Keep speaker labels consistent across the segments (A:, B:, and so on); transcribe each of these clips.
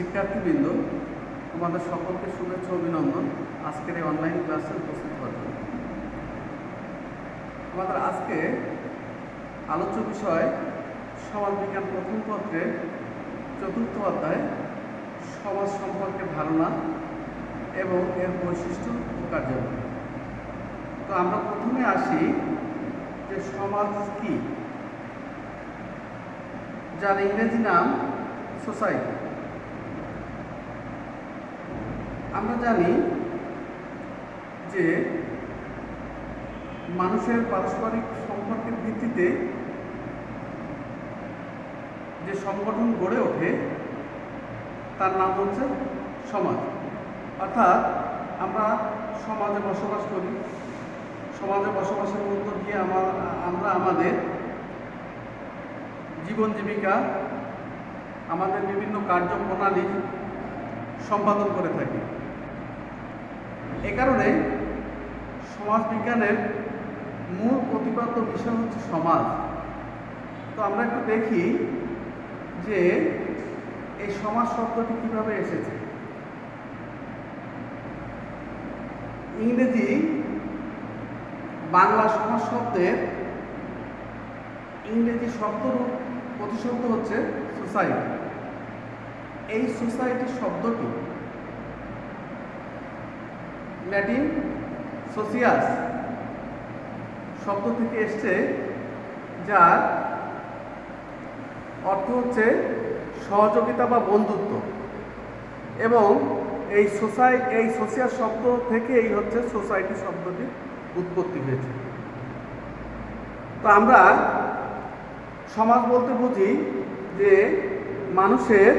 A: শিক্ষার্থীবৃন্দ, তোমাদের সকলকে শুভেচ্ছা অভিনন্দন আজকের এই অনলাইন ক্লাসে উপস্থিত হওয়ার জন্য। আমাদের আজকে আলোচ্য বিষয় সমাজবিজ্ঞান প্রথম পত্রের 4র্থ অধ্যায় সমাজ সম্পর্কে ধারণা এবং এর বৈশিষ্ট্য ও কার্যাবলী। তো আমরা প্রথমে আসি যে সমাজ কি, যার ইংরেজি নাম সোসাইটি। আমরা জানি যে মানুষের পারস্পরিক সম্পর্কের ভিত্তিতে যে সংগঠন গড়ে ওঠে তার নাম হচ্ছে সমাজ। অর্থাৎ আমরা সমাজে বসবাস করি, সমাজে বসবাসের মধ্য দিয়ে আমরা আমাদের জীবন জীবিকা, আমাদের বিভিন্ন কার্যপ্রণালী সম্পাদন করে থাকি। এ কারণে সমাজবিজ্ঞানের মূল প্রতিপাদ্য বিষয় হচ্ছে সমাজ। তো আমরা একটু দেখি যে এই সমাজ শব্দটি কিভাবে এসেছে। ইংরেজি বাংলা সমাজ শব্দের ইংরেজি শব্দরূপ প্রতিশব্দ হচ্ছে সোসাইটি। এই সোসাইটি শব্দটি ল্যাটিন সোসিয়াস শব্দ থেকে এসছে, যার অর্থ হচ্ছে সহযোগিতা বা বন্ধুত্ব, এবং এই সোসিয়াস শব্দ থেকে এই হচ্ছে সোসাইটি শব্দটির উৎপত্তি হয়েছে। তো আমরা সমাজ বলতে বুঝি যে মানুষের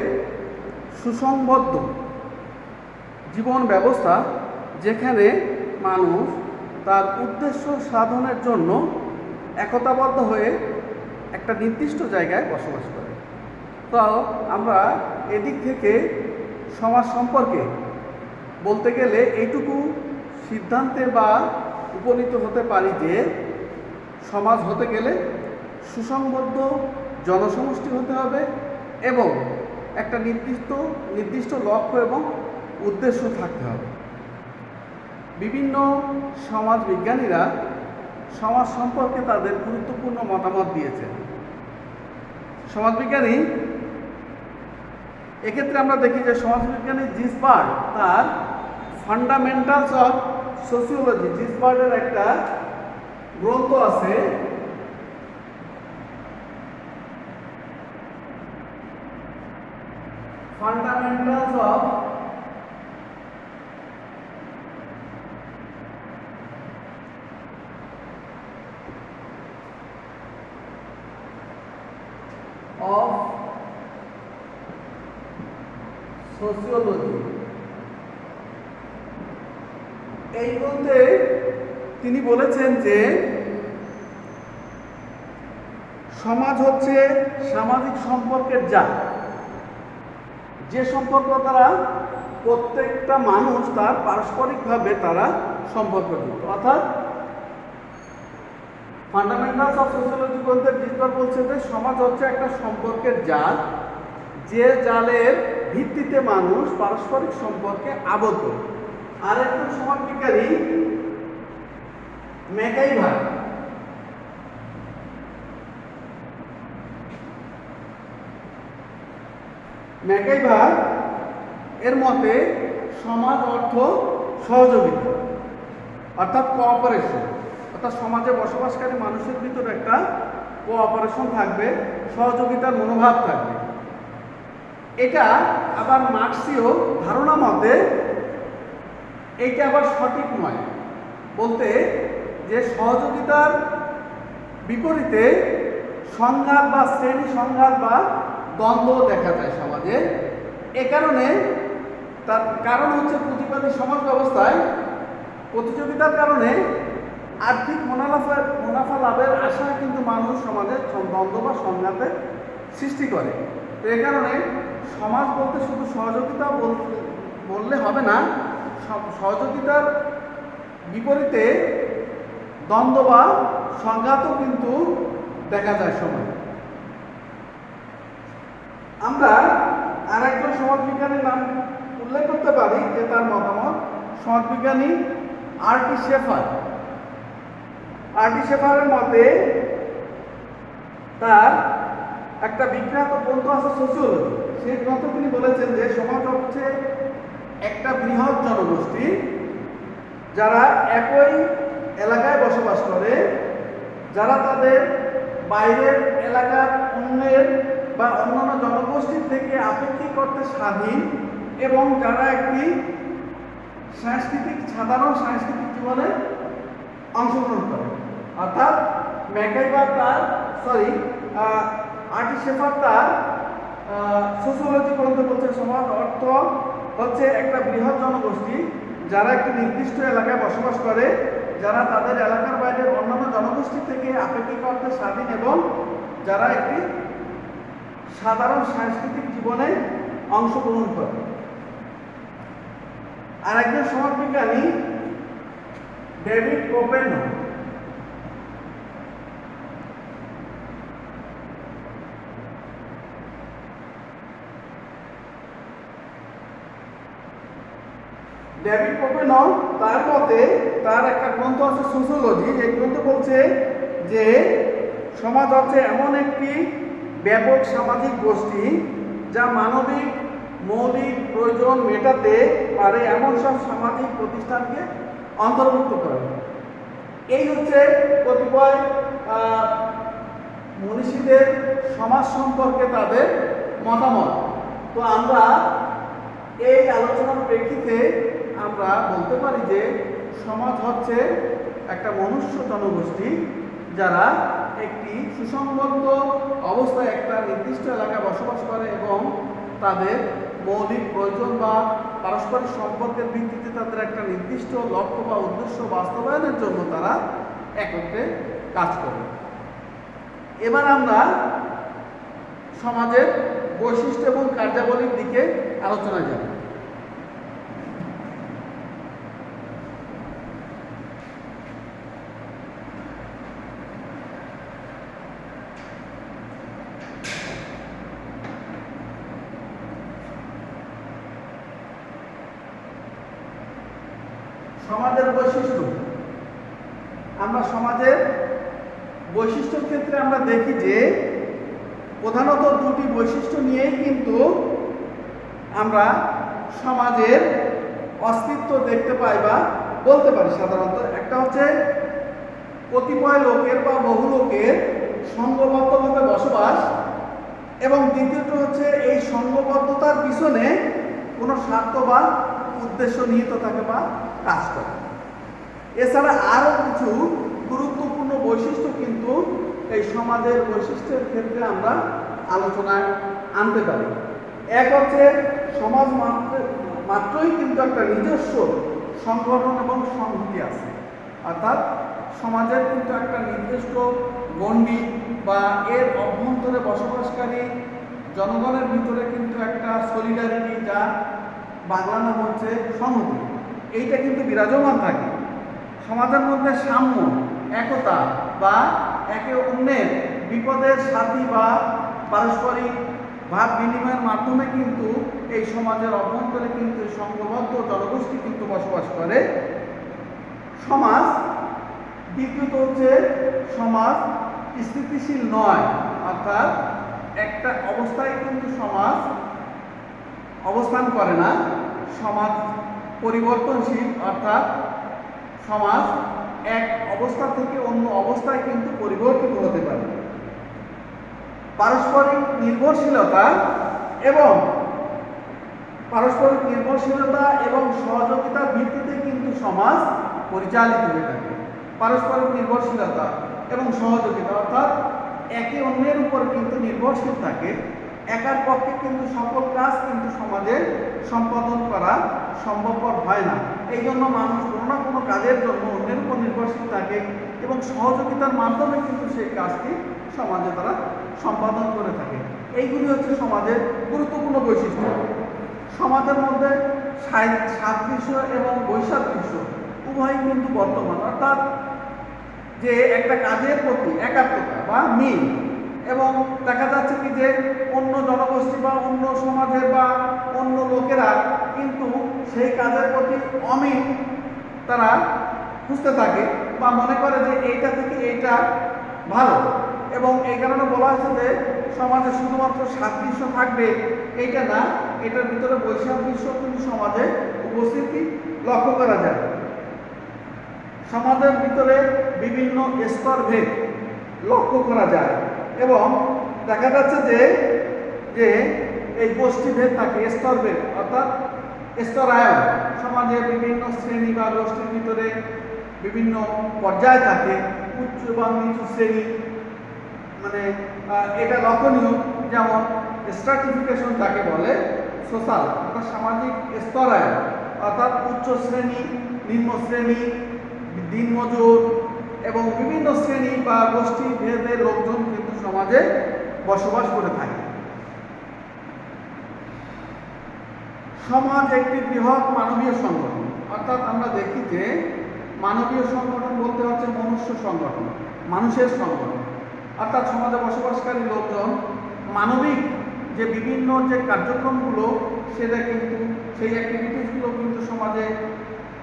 A: সুসংবদ্ধ জীবন ব্যবস্থা, যেখানে মানুষ তার উদ্দেশ্য সাধনের জন্য একতাবদ্ধ হয়ে একটা নির্দিষ্ট জায়গায় বসবাস করে। তো আমরা এদিক থেকে সমাজ সম্পর্কে বলতে গেলে এইটুকু সিদ্ধান্তে বা উপনীত হতে পারি যে সমাজ হতে গেলে সুসংবদ্ধ জনসমষ্টি হতে হবে এবং একটা নির্দিষ্ট লক্ষ্য এবং উদ্দেশ্য থাকতে হবে। বিভিন্ন সমাজ বিজ্ঞানীরা সমাজ সম্পর্কে তাদের গুরুত্বপূর্ণ মতামত দিয়েছেন। সমাজবিজ্ঞানী এক্ষেত্রে আমরা দেখি যে সমাজবিজ্ঞানী জিসবার্ড তার ফান্ডামেন্টালস অফ সোসিওলজি, জিসবার্ডের একটা গ্রন্থ আছে, ফান্ডামেন্টালস অফ সোসিওলজি। এই গ্রন্থে তিনি বলেছেন যে সমাজ হচ্ছে সামাজিক সম্পর্কের জাল, যে সম্পর্ক দ্বারা প্রত্যেকটা মানুষ তার পারস্পরিকভাবে তারা সম্পর্কযুক্ত। অর্থাৎ ফান্ডামেন্টালস অফ সোসিওলজি গ্রন্থের জিসবার্ড বলছে যে সমাজ হচ্ছে একটা সম্পর্কের জাল, যে জালের ভিত্তিতে মানুষ পারস্পরিক সম্পর্কে আবদ্ধ। আর একজন সমাজবিজ্ঞানী ম্যাকাইভার এর মতে সমাজ অর্থ সহযোগিতা, অর্থাৎ কোঅপারেশন। অর্থাৎ সমাজে বসবাসকারী মানুষের ভিতরে একটা কোঅপারেশন থাকবে, সহযোগিতার মনোভাব থাকবে। এটা আবার মার্ক্সীয় ধারণা মতে এইটা আবার সঠিক নয়, বলতে যে সহযোগিতার বিপরীতে সংঘাত বা শ্রেণী সংঘাত বা দ্বন্দ্ব দেখা যায় সমাজে। এ কারণে তার কারণ হচ্ছে পুঁজিবাদী সমাজ ব্যবস্থায় প্রতিযোগিতার কারণে আর্থিক মুনাফা লাভের আশায় কিন্তু মানুষ সমাজে দ্বন্দ্ব বা সংঘাতের সৃষ্টি করে। তো এ কারণে সমাজ বলতে শুধু সহযোগিতা বললে হবে না, সহযোগিতার বিপরীতে দ্বন্দ্ব বা সংঘাতও কিন্তু দেখা যায় সমাজে। আমরা আরেকজন সমাজবিজ্ঞানী সমাজবিজ্ঞানীর নাম উল্লেখ করতে পারি যে তার মতামত সমাজবিজ্ঞানী আর.টি. শেফার। আর.টি. শেফারের মতে তার একটা বিখ্যাত গ্রন্থ আছে সোসিওলজি। সেই গ্রন্থ তিনি বলেছেন যে সমাজ হচ্ছে একটা বৃহৎ জনগোষ্ঠী যারা একই এলাকায় বসবাস করে, যারা তাদের বাইরের এলাকার অন্যের বা অন্যান্য জনগোষ্ঠীর থেকে আপেক্ষিক অর্থে স্বাধীন এবং যারা একটি সাধারণ সাংস্কৃতিক জীবনে অংশগ্রহণ করে। অর্থাৎ ম্যাকাইভার তার আর.টি. শেফার তার সোসিওলজি গ্রন্থে বলছে সমাজ অর্থ হচ্ছে একটা বৃহৎ জনগোষ্ঠী যারা একটি নির্দিষ্ট এলাকায় বসবাস করে, যারা তাদের এলাকার বাইরের অন্যান্য জনগোষ্ঠী থেকে আপেক্ষিক অর্থে স্বাধীন এবং যারা একটি সাধারণ সাংস্কৃতিক জীবনে অংশগ্রহণ করে। আর একজন সমাজবিজ্ঞানী ডেভিড কোপেনো। ডেভিড কোপেনো তার মতে তার একটা গ্রন্থ আছে সোসিওলজি। এই গ্রন্থ বলছে যে সমাজ হচ্ছে এমন একটি ব্যাপক সামাজিক গোষ্ঠী যা মানবিক মৌলিক প্রয়োজন মেটাতে পারে এমন সব সামাজিক প্রতিষ্ঠানকে অন্তর্ভুক্ত করে। এই হচ্ছে কতিপয় মনীষীদের সমাজ সম্পর্কে তাদের মতামত। তো আমরা এই আলোচনার প্রেক্ষিতে আমরা বলতে পারি যে সমাজ হচ্ছে একটা মনুষ্য জনগোষ্ঠী যারা একটি সুসংবদ্ধ অবস্থায় একটা নির্দিষ্ট এলাকায় বসবাস করে এবং তাদের মৌলিক প্রয়োজন বা পারস্পরিক সম্পর্কের ভিত্তিতে তাদের একটা নির্দিষ্ট লক্ষ্য বা উদ্দেশ্য বাস্তবায়নের জন্য তারা একত্রে কাজ করে। এবার আমরা সমাজের বৈশিষ্ট্য এবং কার্যাবলীর দিকে আলোচনায় যাব। সমাজের বৈশিষ্ট্য, আমরা সমাজের বৈশিষ্ট্যের ক্ষেত্রে আমরা দেখি যে প্রধানত দুটি বৈশিষ্ট্য নিয়েই কিন্তু আমরা সমাজের অস্তিত্ব দেখতে পাই বা বলতে পারি। সাধারণত একটা হচ্ছে কতিপয় লোকের বা বহু লোকের সংঘবদ্ধভাবে বসবাস এবং দ্বিতীয়টা হচ্ছে এই সংঘবদ্ধতার পিছনে কোনো স্বার্থ বা উদ্দেশ্য নিহিত থাকে বা কাজ করে। এছাড়া আরও কিছু গুরুত্বপূর্ণ বৈশিষ্ট্য কিন্তু এই সমাজের বৈশিষ্ট্যের ক্ষেত্রে আমরা আলোচনায় আনতে পারি। এক হচ্ছে সমাজ মাত্রই কিন্তু একটা নিজস্ব সংগঠন এবং সংহতি আছে। অর্থাৎ সমাজের কিন্তু একটা নির্দিষ্ট গণ্ডি বা এর অভ্যন্তরে বসবাসকারী জনগণের ভিতরে কিন্তু একটা সলিডারিটি, যা বাংলা নাম হচ্ছে সংহতি, এইটা কিন্তু বিরাজমান থাকে। সমাজের মধ্যে সাম্য, একতা বা একে অন্যের বিপদের সাথী বা পারস্পরিক ভাব বিনিময়ের মাধ্যমে কিন্তু এই সমাজের অভ্যন্তরে কিন্তু সংঘবদ্ধ জনগোষ্ঠী কিন্তু বসবাস করে। সমাজ দ্বিতীয়ত হচ্ছে সমাজ স্থিতিশীল নয়, অর্থাৎ একটা অবস্থায় কিন্তু সমাজ অবস্থান করে না। সমাজ পরিবর্তনশীল, অর্থাৎ সমাজ এক অবস্থা থেকে অন্য অবস্থায় কিন্তু পরিবর্তিত হতে পারে। পারস্পরিক নির্ভরশীলতা এবং সহযোগিতার ভিত্তিতে কিন্তু সমাজ পরিচালিত হয়ে থাকে। পারস্পরিক নির্ভরশীলতা এবং সহযোগিতা অর্থাৎ একে অন্যের উপর কিন্তু নির্ভরশীল থাকে। একার পক্ষে কিন্তু সকল কাজ কিন্তু সমাজে সম্পাদন করা সম্ভবপর হয় না। এই জন্য মানুষ কোনো না কোনো কাজের জন্য অন্যের উপর নির্ভরশীল থাকে এবং সহযোগিতার মাধ্যমে কিন্তু সেই কাজটি সমাজে তারা সম্পাদন করে থাকে। এইগুলি হচ্ছে সমাজের গুরুত্বপূর্ণ বৈশিষ্ট্য। সমাজের মধ্যে সাদৃশ্য এবং বৈসাদৃশ্য উভয়ই কিন্তু বর্তমান, অর্থাৎ যে একটা কাজের প্রতি একাত্মতা বা মিল, এবং দেখা যাচ্ছে কি যে অন্য জনগোষ্ঠী বা অন্য সমাজের বা অন্য লোক সেই কাজের প্রতি অমিল তারা খুঁজতে থাকে বা মনে করে যে এইটা থেকে এইটা ভালো, এবং এই কারণে বলা হয়েছে যে সমাজে শুধুমাত্র সাদৃশ্য থাকবে এইটা না, এটার ভিতরে বৈসাদৃশ্য কিন্তু সমাজে উপস্থিতি লক্ষ্য করা যায়। সমাজের ভিতরে বিভিন্ন স্তরভেদ লক্ষ্য করা যায় এবং দেখা যাচ্ছে যে যে এই গোষ্ঠীভেদ থাকে, স্তরভেদ অর্থাৎ স্তরায়ন। সমাজে বিভিন্ন শ্রেণী বা গোষ্ঠীর ভিতরে বিভিন্ন পর্যায় থাকে, উচ্চ এবং নিচু শ্রেণী, মানে এটা লক্ষণীয়। যেমন স্ট্রাটিফিকেশন যাকে বলে, সোশ্যাল অর্থাৎ সামাজিক স্তরায়ন, অর্থাৎ উচ্চ শ্রেণী, নিম্ন শ্রেণী, দিনমজুর এবং বিভিন্ন শ্রেণী বা গোষ্ঠী ভেদে লোকজন কিন্তু সমাজে বসবাস করে থাকে। সমাজ একটি বৃহৎ মানবীয় সংগঠন, অর্থাৎ আমরা দেখি যে মানবীয় সংগঠন বলতে হচ্ছে মনুষ্য সংগঠন, মানুষের সংগঠন। অর্থাৎ সমাজে বসবাসকারী লোকজন মানবিক যে বিভিন্ন যে কার্যক্রমগুলো, সেটা কিন্তু সেই অ্যাক্টিভিটিসগুলো কিন্তু সমাজে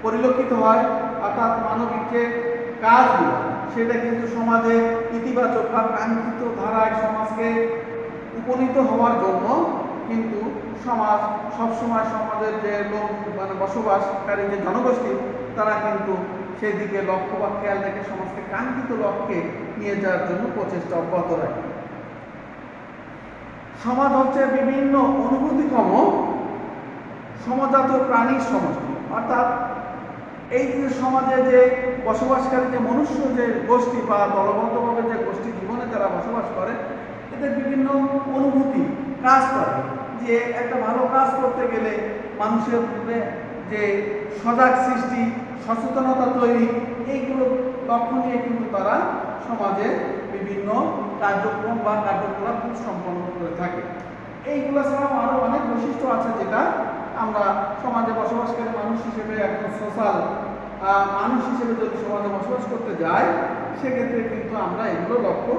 A: পরিলক্ষিত হয়। অর্থাৎ মানবিক যে কাজগুলো সেটা কিন্তু সমাজে ইতিবাচক বা কাঙ্ক্ষিত ধারায় সমাজকে উপনীত হওয়ার জন্য কিন্তু সমাজ সবসময় সমাজের যে লোক মানে বসবাসকারী যে জনগোষ্ঠী তারা কিন্তু সেই দিকে লক্ষ্য বা খেয়াল রেখে সমাজকে কাঙ্ক্ষিত লক্ষ্যে নিয়ে যাওয়ার জন্য প্রচেষ্টা অব্যাহত রাখে। সমাজ হচ্ছে বিভিন্ন অনুভূতিক্ষম সমাজজাত প্রাণীর সমষ্টি। অর্থাৎ এই যে সমাজে যে বসবাসকারী যে মনুষ্য যে গোষ্ঠী বা দলবদ্ধভাবে যে গোষ্ঠী জীবনে যারা বসবাস করে, এদের বিভিন্ন অনুভূতি কাজ করে। যে একটা ভালো কাজ করতে গেলে মানুষের যে সজাগ সৃষ্টি, সচেতনতা তৈরি, এইগুলো লক্ষ্য নিয়ে কিন্তু তারা সমাজে বিভিন্ন কার্যক্রম বা কার্যকলাপ সম্পন্ন করে থাকে। এইগুলো ছাড়াও আরও অনেক বৈশিষ্ট্য আছে যেটা আমরা সমাজে বসবাসকারী মানুষ হিসেবে একজন সোশ্যাল মানুষ হিসেবে যদি সমাজে বসবাস করতে যাই, সেক্ষেত্রে কিন্তু আমরা এগুলো লক্ষ্য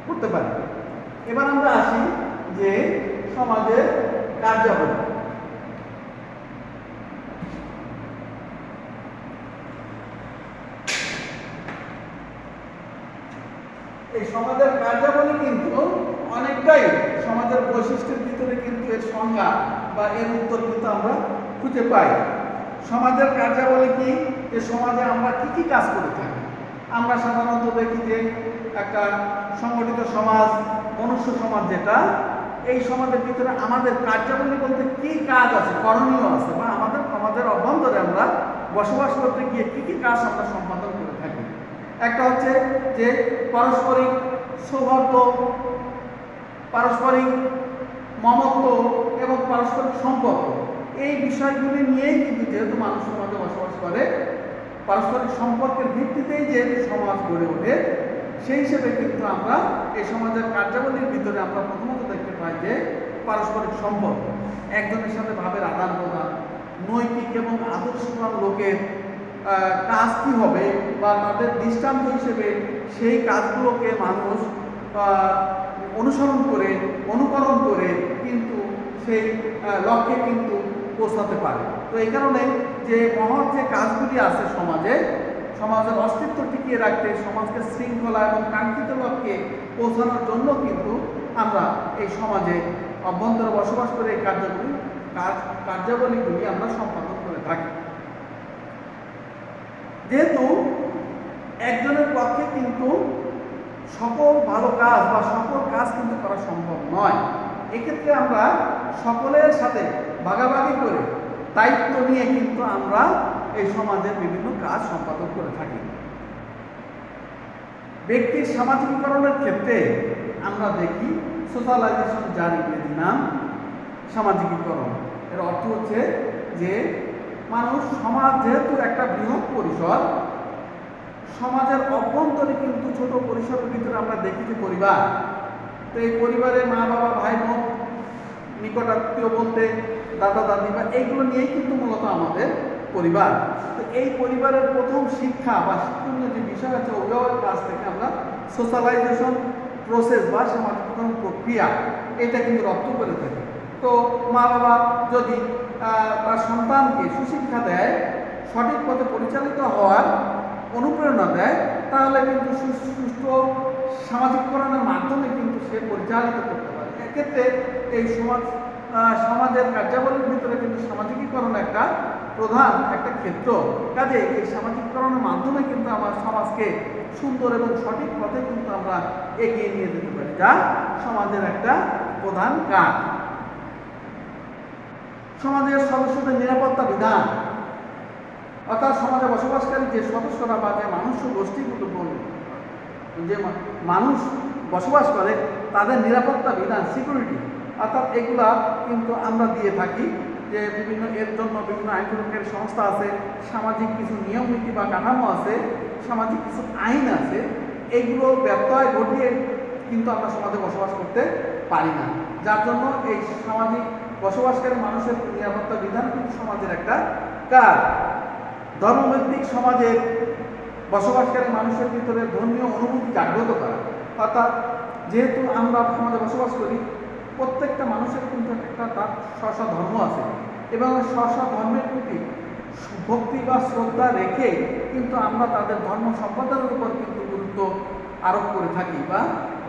A: করতে পারি। এবার আমরা আসি যে সমাজের কার্যাবলী। এই সমাজের কার্যাবলী কিন্তু অনেকটাই সমাজের বৈশিষ্ট্যের ভিতরে কিন্তু এর সংজ্ঞা বা এর উত্তর কিন্তু আমরা খুঁজে পাই। সমাজের কার্যাবলী কি, যে সমাজে আমরা কি কি কাজ করে থাকি। আমরা সাধারণত দেখি যে একটা সংগঠিত সমাজ, মনুষ্য সমাজ যেটা, এই সমাজের ভিতরে আমাদের কার্যাবলী বলতে কি কাজ আছে, করণীয় আছে, বা আমাদের সমাজের অভ্যন্তরে আমরা বসবাস করতে গিয়ে কি কি কাজ আমরা সম্পাদন করে থাকি। একটা হচ্ছে যে পারস্পরিক সৌহার্দ্য, পারস্পরিক মমত্ব এবং পারস্পরিক সম্পর্ক, এই বিষয়গুলি নিয়েই কিন্তু যেহেতু মানুষ সমাজে বসবাস করে, পারস্পরিক সম্পর্কের ভিত্তিতেই যেহেতু সমাজ গড়ে ওঠে, সেই হিসেবে কিন্তু আমরা এই সমাজের কার্যাবলীর ভিতরে আমরা প্রথমত দেখতে পাই যে পারস্পরিক সম্পর্ক, একজনের সাথে ভাবের আদান প্রদান, নৈতিক এবং আদর্শবান লোকের কাজ কী হবে বা তাদের দৃষ্টান্ত হিসেবে সেই কাজগুলোকে মানুষ অনুসরণ করে, অনুকরণ করে কিন্তু সেই লক্ষ্যে কিন্তু পৌঁছাতে পারে। তো এই কারণে যে মহৎ যে কাজগুলি আছে সমাজে, সমাজের অস্তিত্ব টিকিয়ে রাখতে, সমাজকে শৃঙ্খলা এবং কাঙ্ক্ষিত লক্ষ্যে পৌঁছানোর জন্য কিন্তু আমরা এই সমাজে অভ্যন্তরে বসবাস করে এই কার্যাবলীগুলি আমরা সম্পাদন করে থাকি। যেহেতু একজনের পক্ষে কিন্তু সকল ভালো কাজ বা সকল কাজ কিন্তু করা সম্ভব নয়, এক্ষেত্রে আমরা সকলের সাথে ভাগাভাগি করে দায়িত্ব নিয়ে কিন্তু আমরা এই সমাজের বিভিন্ন কাজ সম্পাদন করে থাকি। ব্যক্তির সামাজিকীকরণের ক্ষেত্রে আমরা দেখি সোশ্যালাইজেশন, যার ইংরেজি নাম সামাজিকীকরণ। এর অর্থ হচ্ছে যে মানুষ, সমাজ যেহেতু একটা বৃহৎ পরিসর, সমাজের অভ্যন্তরে কিন্তু ছোট পরিসরের ভিতরে আমরা দেখি যে পরিবার। তো এই পরিবারে মা বাবা, ভাই বোন, নিকটাত্মীয় বলতে দাদা দাদি বা এইগুলো নিয়েই কিন্তু মূলত আমাদের পরিবার। তো এই পরিবারের প্রথম শিক্ষা বা শিক্ষণীয় যে বিষয় আছে, অভিভাবকের কাছ থেকে আমরা সোশ্যালাইজেশন প্রসেস বা সামাজিকীকরণ প্রক্রিয়া এটা কিন্তু রপ্ত করে থাকি। তো মা বাবা যদি তার সন্তানকে সুশিক্ষা দেয়, সঠিক পথে পরিচালিত হওয়ার অনুপ্রেরণা দেয়, তাহলে কিন্তু সুষ্ঠু সামাজিককরণের মাধ্যমে কিন্তু সে পরিচালিত করতে পারে। এক্ষেত্রে এই সমাজের কার্যাবলীর ভিতরে কিন্তু সামাজিকীকরণ একটা প্রধান একটা ক্ষেত্র। কাজে এই সামাজিককরণের মাধ্যমে কিন্তু আমার সমাজকে সুন্দর এবং সঠিক পথে কিন্তু আমরা এগিয়ে নিয়ে যেতে পারি, যা সমাজের একটা প্রধান কাজ। সমাজের সদস্যদের নিরাপত্তা বিধান, অর্থাৎ সমাজে বসবাসকারী যে সদস্যরা বা যে মানুষ গোষ্ঠীগুলো যে মানুষ বসবাস করে তাদের নিরাপত্তা বিধান, সিকিউরিটি, অর্থাৎ এগুলা কিন্তু আমরা দিয়ে থাকি। যে বিভিন্ন এর জন্য বিভিন্ন আইন প্রয়োগকারী সংস্থা আছে, সামাজিক কিছু নিয়ম নীতি বা কাঠামো আছে, সামাজিক কিছু আইন আছে, এগুলো ব্যত্যয় ঘটিয়ে কিন্তু আমরা সমাজে বসবাস করতে পারি না। যার জন্য এই সামাজিক বসবাসকারী মানুষের নিরাপত্তা বিধান কিন্তু সমাজের একটা কাজ। ধর্মভিত্তিক সমাজের বসবাসকারী মানুষের ভিতরে ধর্মীয় অনুভূতি জাগ্রত করা, অর্থাৎ যেহেতু আমরা সমাজে বসবাস করি, প্রত্যেকটা মানুষের কিন্তু একটা তার স্ব ধর্ম আছে এবং স্ব ধর্মের প্রতি ভক্তি বা শ্রদ্ধা রেখে কিন্তু আমরা তাদের ধর্ম সম্প্রদায়ের উপর কিন্তু গুরুত্ব আরোপ করে থাকি, বা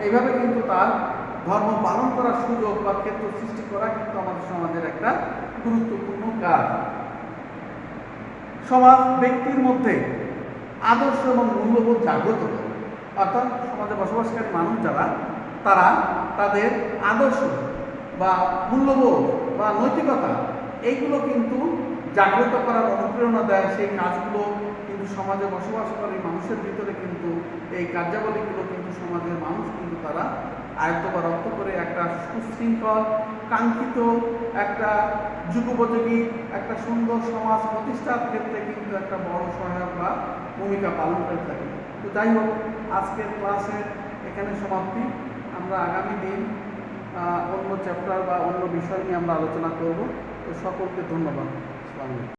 A: এইভাবে কিন্তু তার ধর্ম পালন করার সুযোগ বা ক্ষেত্র সৃষ্টি করা কিন্তু আমাদের সমাজের একটা গুরুত্বপূর্ণ কাজ। সমাজ ব্যক্তির মধ্যে আদর্শ এবং মূল্যবোধ জাগ্রত করে, অর্থাৎ সমাজে বসবাসকারী মানুষ যারা তারা তাদের আদর্শ বা মূল্যবোধ বা নৈতিকতা এইগুলো কিন্তু জাগ্রত করার অনুপ্রেরণা দেয়। সেই কাজগুলো কিন্তু সমাজে বসবাসকারী মানুষের ভিতরে কিন্তু এই কার্যাবলীগুলো কিন্তু সমাজের মানুষ কিন্তু তারা আয়ত্ত বা রপ্ত করে একটা সুশৃঙ্খল কাঙ্ক্ষিত একটা যুগোপযোগী একটা সুন্দর সমাজ প্রতিষ্ঠার ক্ষেত্রে কিন্তু একটা বড় সহায়ক বা ভূমিকা পালন করে থাকে। তো যাই হোক, আজকের ক্লাসের এখানে সমাপ্তি। আমরা আগামী দিন অন্য চ্যাপ্টার বা অন্য বিষয় নিয়ে আমরা আলোচনা করব। তো সকলকে ধন্যবাদ। আসসালামু আলাইকুম।